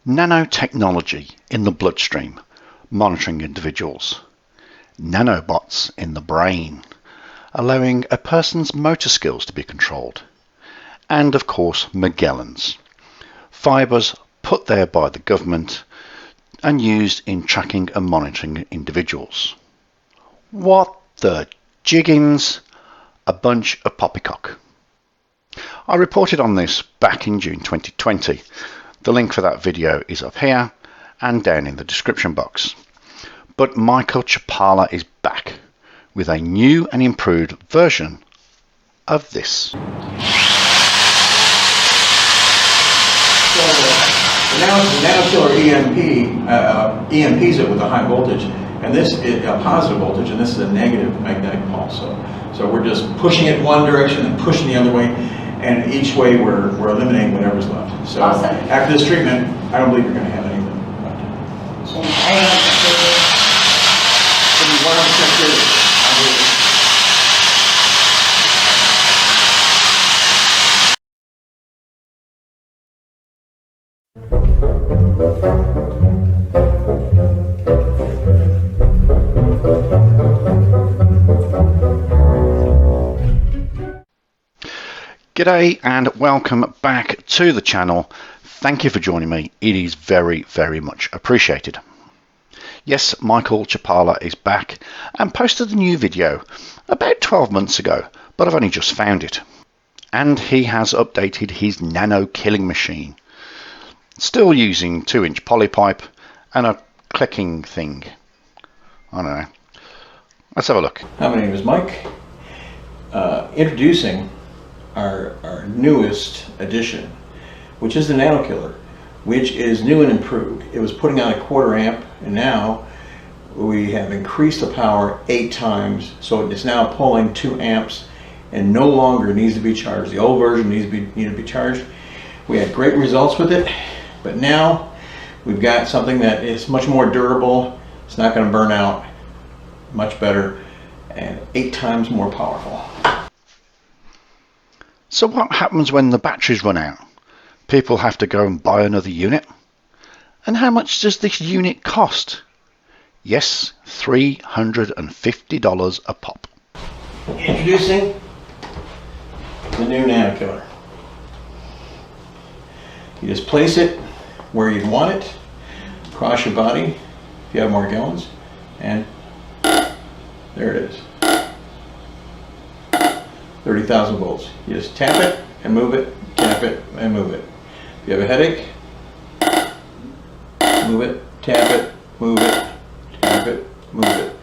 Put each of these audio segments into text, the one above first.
Nanotechnology in the bloodstream, monitoring individuals. Nanobots in the brain, allowing a person's motor skills to be controlled. And of course, Morgellons, fibres put there by the government and used in tracking and monitoring individuals. What the jiggins? A bunch of poppycock. I reported on this back in June 2020. The link for that video is up here and down in the description box. But Michael Chapala is back with a new and improved version of this. So the NanoKiller EMPs it with a high voltage, and this is a positive voltage, and this is a negative magnetic pulse. So we're just pushing it one direction and pushing the other way, and each way we're eliminating whatever's left. So awesome. After this treatment, I don't believe you're going to have anything left. So G'day and welcome back to the channel. Thank you for joining me. It is very, very much appreciated. Yes, Michael Chapala is back and posted a new video about 12 months ago, but I've only just found it. And he has updated his nano killing machine. Still using 2-inch polypipe and a clicking thing. I don't know. Let's have a look. Hi, my name is Mike. Introducing our newest addition, which is the NanoKiller, which is new and improved. It was putting out a 1/4 amp, and now we have increased the power 8 times, so it's now pulling 2 amps and no longer needs to be charged. The old version needed to be charged. We had great results with it, but now we've got something that is much more durable. It's not going to burn out, much better, and 8 times more powerful. So what happens when the batteries run out? People have to go and buy another unit? And how much does this unit cost? Yes, $350 a pop. Introducing the new NanoKiller. You just place it where you'd want it, across your body, if you have Morgellons, and there it is. 30,000 volts. You just tap it and move it, tap it and move it. If you have a headache, move it, tap it, move it, tap it, move it.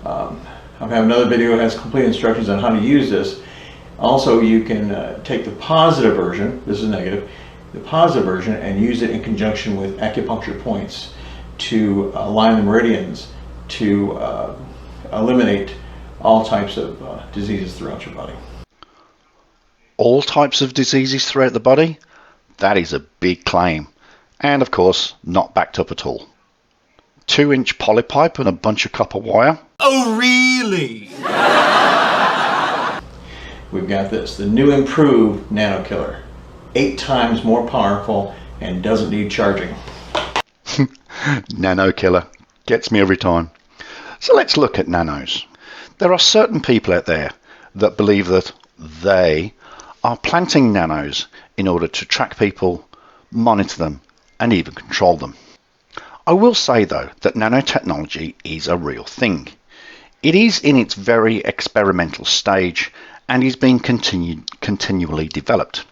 I have another video that has complete instructions on how to use this. Also, you can take the positive version, this is negative, the positive version, and use it in conjunction with acupuncture points to align the meridians to eliminate all types of diseases throughout your body. All types of diseases throughout the body? That is a big claim. And of course, not backed up at all. 2-inch polypipe and a bunch of copper wire? Oh, really? We've got this, the new improved NanoKiller. 8 times more powerful and doesn't need charging. NanoKiller. Gets me every time. So let's look at nanos. There are certain people out there that believe that they are planting nanos in order to track people, monitor them, and even control them. I will say though that nanotechnology is a real thing. It is in its very experimental stage and is being continually developed.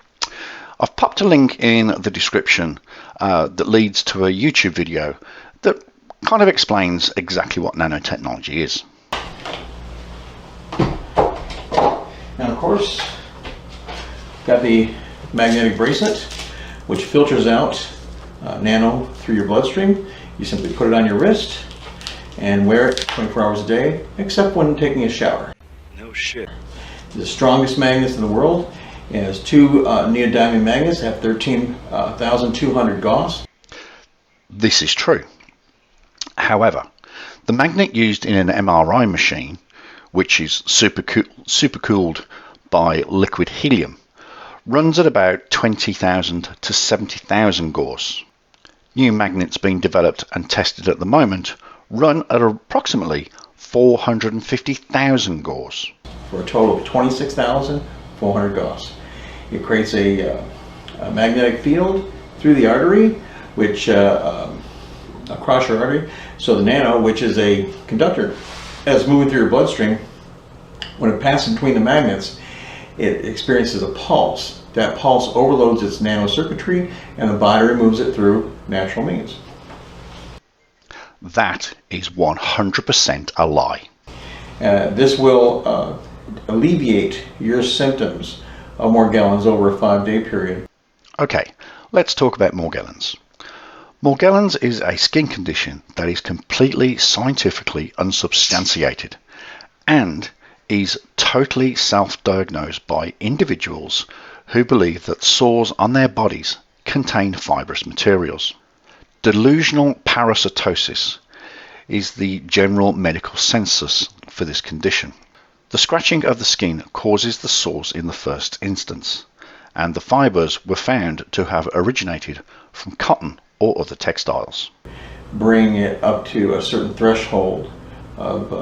I've popped a link in the description that leads to a YouTube video that kind of explains exactly what nanotechnology is. Now, of course, got the magnetic bracelet, which filters out nano through your bloodstream. You simply put it on your wrist and wear it 24 hours a day, except when taking a shower. No shit. The strongest magnets in the world. It has 2 neodymium magnets that have 13,200 Gauss. This is true. However, the magnet used in an MRI machine, which is supercooled by liquid helium, runs at about 20,000 to 70,000 Gauss. New magnets being developed and tested at the moment run at approximately 450,000 Gauss. For a total of 26,400 Gauss. It creates a magnetic field through the artery, which across your artery. So the nano, which is a conductor, as moving through your bloodstream, when it passes between the magnets, it experiences a pulse. That pulse overloads its nanocircuitry, and the body removes it through natural means. That is 100% a lie. This will alleviate your symptoms of Morgellons over a 5-day period. Okay, let's talk about Morgellons. Morgellons is a skin condition that is completely scientifically unsubstantiated and is totally self-diagnosed by individuals who believe that sores on their bodies contain fibrous materials. Delusional parasitosis is the general medical census for this condition. The scratching of the skin causes the sores in the first instance, and the fibers were found to have originated from cotton or other textiles. Bring it up to a certain threshold of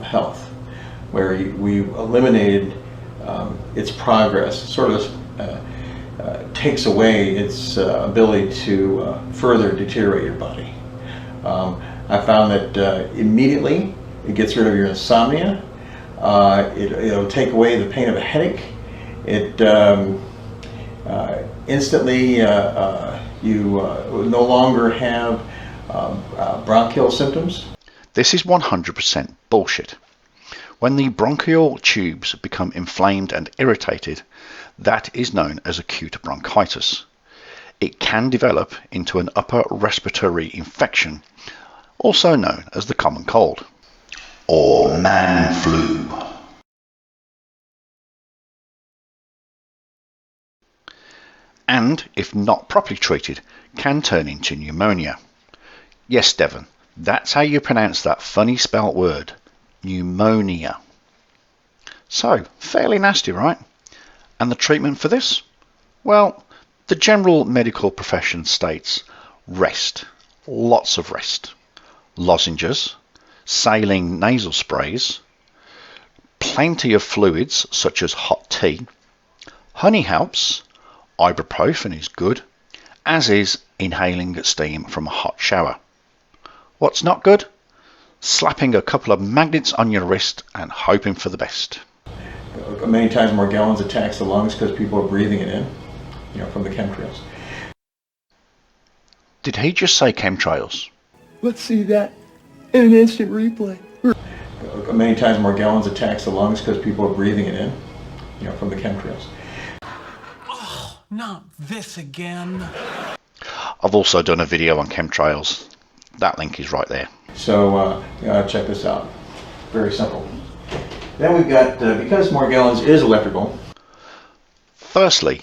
health, where we've eliminated its progress, sort of takes away its ability to further deteriorate your body. I found that immediately it gets rid of your insomnia. It'll take away the pain of a headache. It instantly you will no longer have bronchial symptoms. This is 100% bullshit. When the bronchial tubes become inflamed and irritated, that is known as acute bronchitis. It can develop into an upper respiratory infection, also known as the common cold, or man flu. And, if not properly treated, can turn into pneumonia. Yes, Devon, that's how you pronounce that funny spelt word, pneumonia. So, fairly nasty, right? And the treatment for this? Well, the general medical profession states rest, lots of rest, lozenges, saline nasal sprays, plenty of fluids such as hot tea, honey helps, ibuprofen is good, as is inhaling steam from a hot shower. What's not good? Slapping a couple of magnets on your wrist and hoping for the best. Many times Morgellons attacks the lungs because people are breathing it in, from the chemtrails. Did he just say chemtrails? Let's see that in an instant replay. Many times Morgellons attacks the lungs because people are breathing it in, from the chemtrails. Oh, not this again. I've also done a video on chemtrails. That link is right there. So check this out. Very simple. Then we've got, because Morgellons is electrical. Firstly,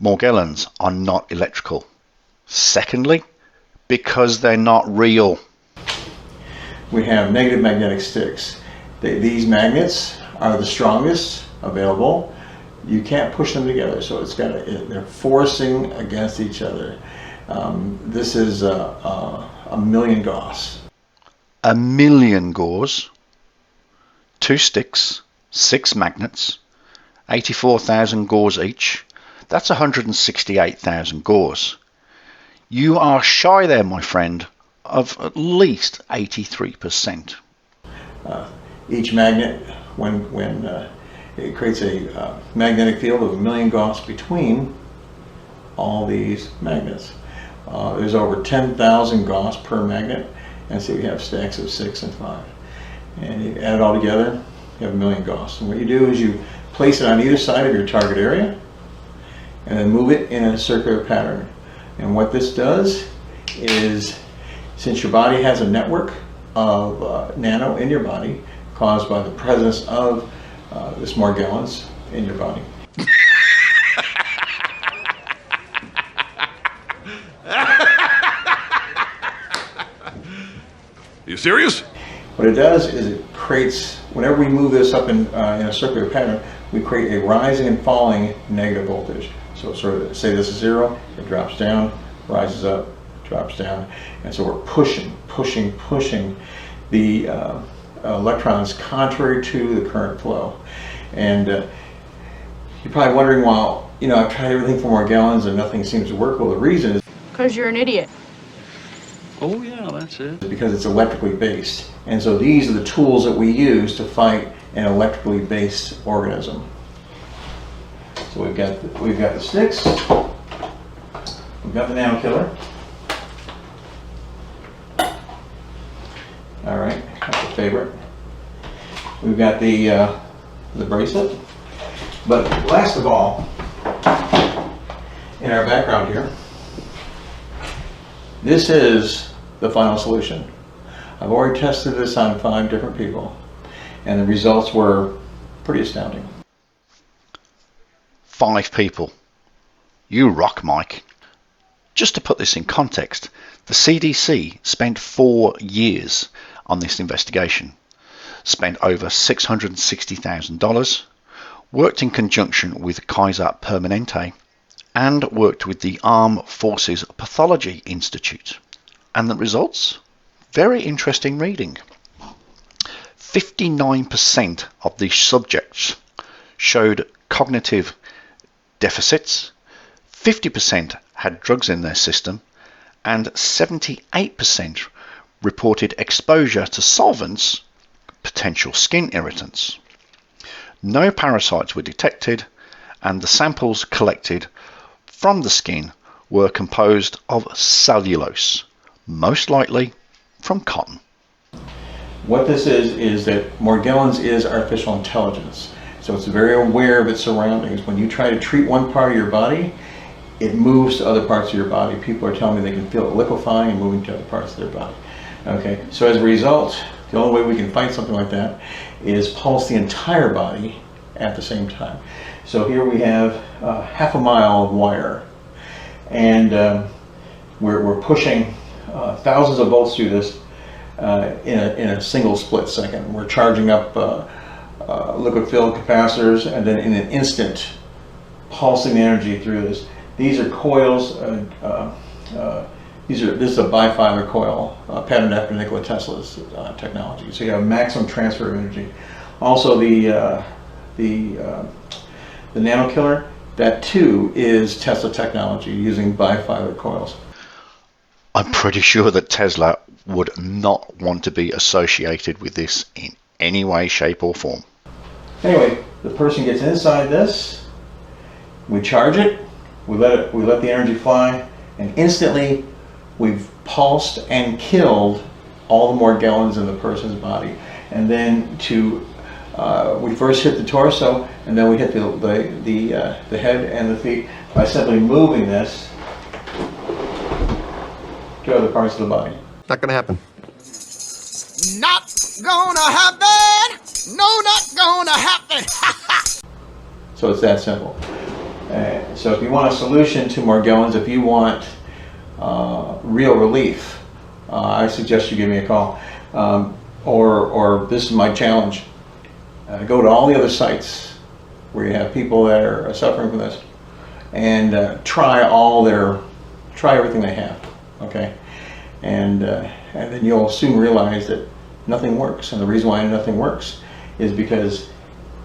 Morgellons are not electrical. Secondly, because they're not real. We have negative magnetic sticks. These magnets are the strongest available. You can't push them together, so they're forcing against each other. This is a million Gauss. A million Gauss, 2 sticks, 6 magnets, 84,000 Gauss each. That's 168,000 Gauss. You are shy there, my friend, of at least 83%. Each magnet, when it creates a magnetic field of a million Gauss between all these magnets. There's over 10,000 Gauss per magnet, and so you have stacks of 6 and 5. And you add it all together, you have a million Gauss. And what you do is you place it on either side of your target area, and then move it in a circular pattern. And what this does is, since your body has a network of nano in your body, caused by the presence of this Morgellons in your body. Are you serious? What it does is it creates, whenever we move this up in a circular pattern, we create a rising and falling negative voltage. So sort of, say this is 0, it drops down, rises up, drops down, and so we're pushing the electrons contrary to the current flow. And you're probably wondering, well, you know, I've tried everything for Morgellons and nothing seems to work. Well, the reason is because you're an idiot. Oh yeah, that's it. because it's electrically based. And so these are the tools that we use to fight an electrically based organism. So we've got the sticks, we've got the nano killer. All right, that's a favorite. We've got the bracelet. But last of all, in our background here, this is the final solution. I've already tested this on 5 different people, and the results were pretty astounding. 5 people. You rock, Mike. Just to put this in context, the CDC spent 4 years on this investigation, spent over $660,000, worked in conjunction with Kaiser Permanente, and worked with the Armed Forces Pathology Institute. And the results? Very interesting reading. 59% of the subjects showed cognitive deficits, 50% had drugs in their system, and 78% reported exposure to solvents, potential skin irritants. No parasites were detected, and the samples collected from the skin were composed of cellulose, most likely from cotton. What this is that Morgellons is artificial intelligence. So it's very aware of its surroundings. When you try to treat one part of your body, it moves to other parts of your body. People are telling me they can feel it liquefying and moving to other parts of their body. Okay, so as a result, the only way we can fight something like that is pulse the entire body at the same time. So here we have half a mile of wire, and we're pushing thousands of volts through this in a single split second. We're charging up liquid-filled capacitors, and then in an instant, pulsing the energy through this. These are coils. This is a bifilar coil, patterned after Nikola Tesla's technology. So you have maximum transfer of energy. Also, the nano killer, that too is Tesla technology using bifilar coils. I'm pretty sure that Tesla would not want to be associated with this in any way, shape or form. Anyway, the person gets inside this, we charge it, we let the energy fly, and instantly we've pulsed and killed all the Morgellons in the person's body. And then we first hit the torso, and then we hit the head and the feet by simply moving this to other parts of the body. Not gonna happen. Not gonna happen! No, not gonna happen! So it's that simple. So if you want a solution to Morgellons, if you want real relief, I suggest you give me a call. Or this is my challenge. Go to all the other sites where you have people that are suffering from this, and try everything they have. Okay, and then you'll soon realize that nothing works. And the reason why nothing works is because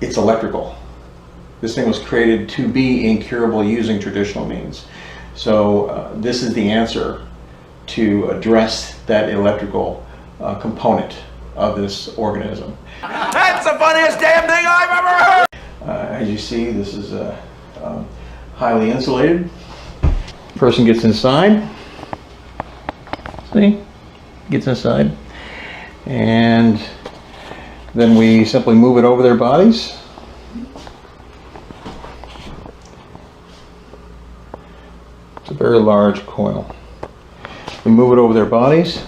it's electrical. This thing was created to be incurable using traditional means. So this is the answer to address that electrical component of this organism. That's the funniest damn thing I've ever heard! As you see, this is highly insulated. Person gets inside. See? Gets inside. And then we simply move it over their bodies. It's a very large coil. We move it over their bodies,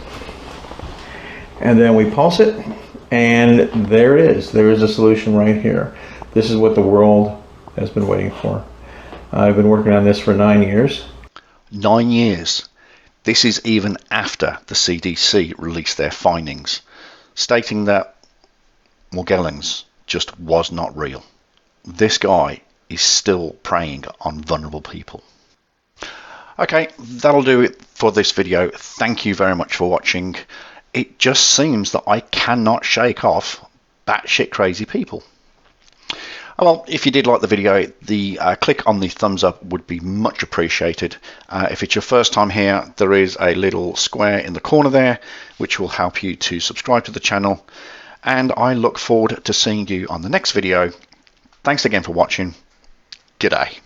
and then we pulse it, and there it is. There is a solution right here. This is what the world has been waiting for. I've been working on this for 9 years. 9 years. This is even after the CDC released their findings, stating that Morgellons just was not real. This guy is still preying on vulnerable people. Okay, that'll do it for this video. Thank you very much for watching. It just seems that I cannot shake off batshit crazy people. Well, if you did like the video, the click on the thumbs up would be much appreciated. If it's your first time here, there is a little square in the corner there which will help you to subscribe to the channel, and I look forward to seeing you on the next video. Thanks again for watching. G'day.